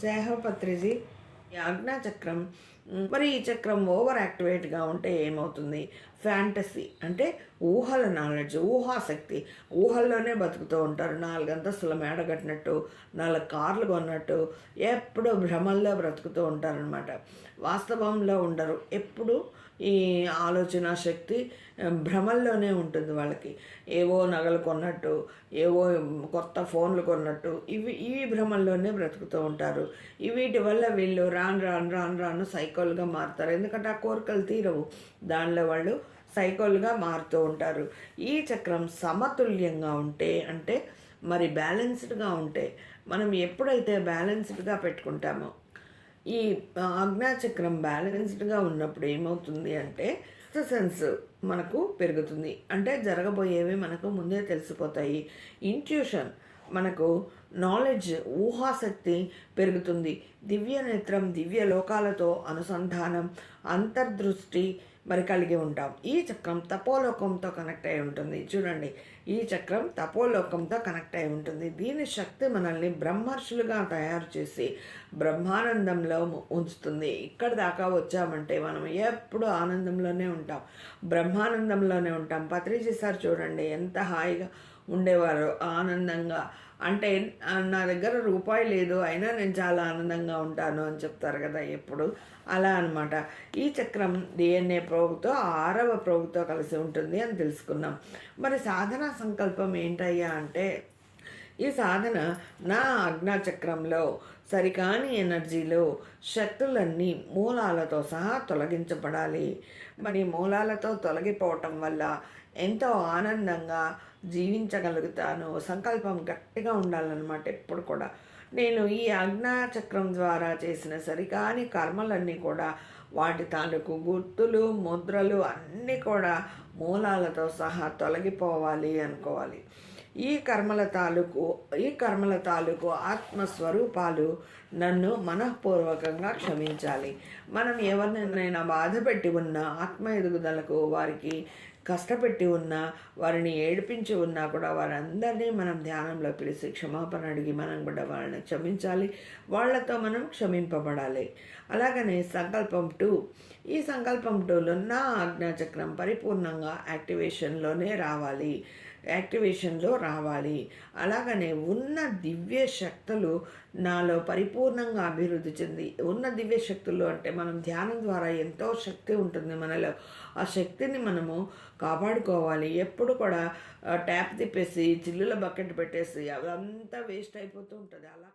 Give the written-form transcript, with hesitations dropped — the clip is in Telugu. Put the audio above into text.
జై హో పత్రిజీ. ఈ ఆజ్ఞా చక్రం మరి ఈ చక్రం ఓవర్ యాక్టివేట్గా ఉంటే ఏమవుతుంది? ఫ్యాంటసీ అంటే ఊహల నాలెడ్జ్, ఊహాశక్తి, ఊహల్లోనే బతుకుతూ ఉంటారు. 4 అంతస్తుల మేడ కట్టినట్టు, 4 కార్లు కొన్నట్టు ఎప్పుడూ భ్రమల్లో బ్రతుకుతూ ఉంటారనమాట. వాస్తవంలో ఉండరు. ఎప్పుడు ఈ ఆలోచన శక్తి భ్రమల్లోనే ఉంటుంది వాళ్ళకి. ఏవో నగలు కొన్నట్టు, ఏవో కొత్త ఫోన్లు కొన్నట్టు ఈ భ్రమల్లోనే బ్రతుకుతూ ఉంటారు. వీటి వల్ల వీళ్ళు రాను రాను రాను రాను సైకోల్గా మారుతారు. ఎందుకంటే ఆ కోరికలు తీరవు. దానిలో వాళ్ళు సైకోల్గా మారుతూ ఉంటారు. ఈ చక్రం సమతుల్యంగా ఉంటే, అంటే మరి బ్యాలెన్స్డ్గా ఉంటే, మనం ఎప్పుడైతే బ్యాలెన్స్డ్గా పెట్టుకుంటామో, ఈ ఆజ్ఞాచక్రం బ్యాలెన్స్డ్గా ఉన్నప్పుడు ఏమవుతుంది అంటే సెన్స్ మనకు పెరుగుతుంది. అంటే జరగబోయేవి మనకు ముందే తెలిసిపోతాయి. ఇంట్యూషన్, మనకు నాలెడ్జ్, ఊహాశక్తి పెరుగుతుంది. దివ్య నేత్రం, దివ్య లోకాలతో అనుసంధానం, అంతర్దృష్టి మరి కలిగి ఉంటాం. ఈ చక్రం తపోలోకంతో కనెక్ట్ అయి ఉంటుంది. చూడండి, ఈ చక్రం తపోలోకంతో కనెక్ట్ అయి ఉంటుంది. దీని శక్తి మనల్ని బ్రహ్మర్షులుగా తయారు చేసి బ్రహ్మానందంలో ఉంచుతుంది. ఇక్కడ దాకా వచ్చామంటే మనం ఎప్పుడు ఆనందంలోనే ఉంటాం, బ్రహ్మానందంలోనే ఉంటాం. పత్రిజీ సార్ చూడండి ఎంత హాయిగా ఉండేవారు, ఆనందంగా. అంటే నా దగ్గర రూపాయి లేదు, అయినా నేను చాలా ఆనందంగా ఉంటాను అని చెప్తారు కదా ఎప్పుడు. అలా అనమాట. ఈ చక్రం DNA ప్రోగుతో 6వ ప్రోగుతో కలిసి ఉంటుంది అని తెలుసుకున్నాం. మరి సాధనా సంకల్పం ఏంటయ్యా అంటే, ఈ సాధన నా ఆజ్ఞాచక్రంలో సరికాని ఎనర్జీలో శక్తులన్నీ మూలాలతో సహా తొలగించబడాలి. మరి మూలాలతో తొలగిపోవటం వల్ల ఎంతో ఆనందంగా జీవించగలుగుతాను. సంకల్పం గట్టిగా ఉండాలన్నమాట ఎప్పుడు కూడా. నేను ఈ ఆజ్ఞాచక్రం ద్వారా చేసిన సరికాని కర్మలన్నీ కూడా, వాటి తాలూకు గుర్తులు, ముద్రలు అన్నీ కూడా మూలాలతో సహా తొలగిపోవాలి అనుకోవాలి. ఈ కర్మల తాలూకు ఆత్మస్వరూపాలు నన్ను మనఃపూర్వకంగా క్షమించాలి. మనం ఎవరినైనా బాధ పెట్టి ఉన్నా, ఆత్మ ఎదుగుదలకు వారికి కష్టపెట్టి ఉన్నా, వారిని ఏడిపించి ఉన్నా కూడా వారందరినీ మనం ధ్యానంలో పిలిచి క్షమాపణ అడిగి మనం కూడా వాళ్ళని క్షమించాలి. వాళ్ళతో మనం క్షమింపబడాలి. అలాగనే సంకల్పం 2, ఈ సంకల్పం 2లో నా ఆజ్ఞాచక్రం పరిపూర్ణంగా యాక్టివేషన్లో రావాలి. అలాగనే ఉన్న దివ్య శక్తులు నాలో పరిపూర్ణంగా అభివృద్ధి చెంది, ఉన్న దివ్య శక్తులు అంటే మనం ధ్యానం ద్వారా ఎంతో శక్తి ఉంటుంది మనలో. ఆ శక్తిని మనము కాపాడుకోవాలి. ఎప్పుడు కూడా ట్యాప్ తిప్పేసి చిల్లుల బకెట్ పెట్టేసి అదంతా వేస్ట్ అయిపోతూ ఉంటుంది. అలా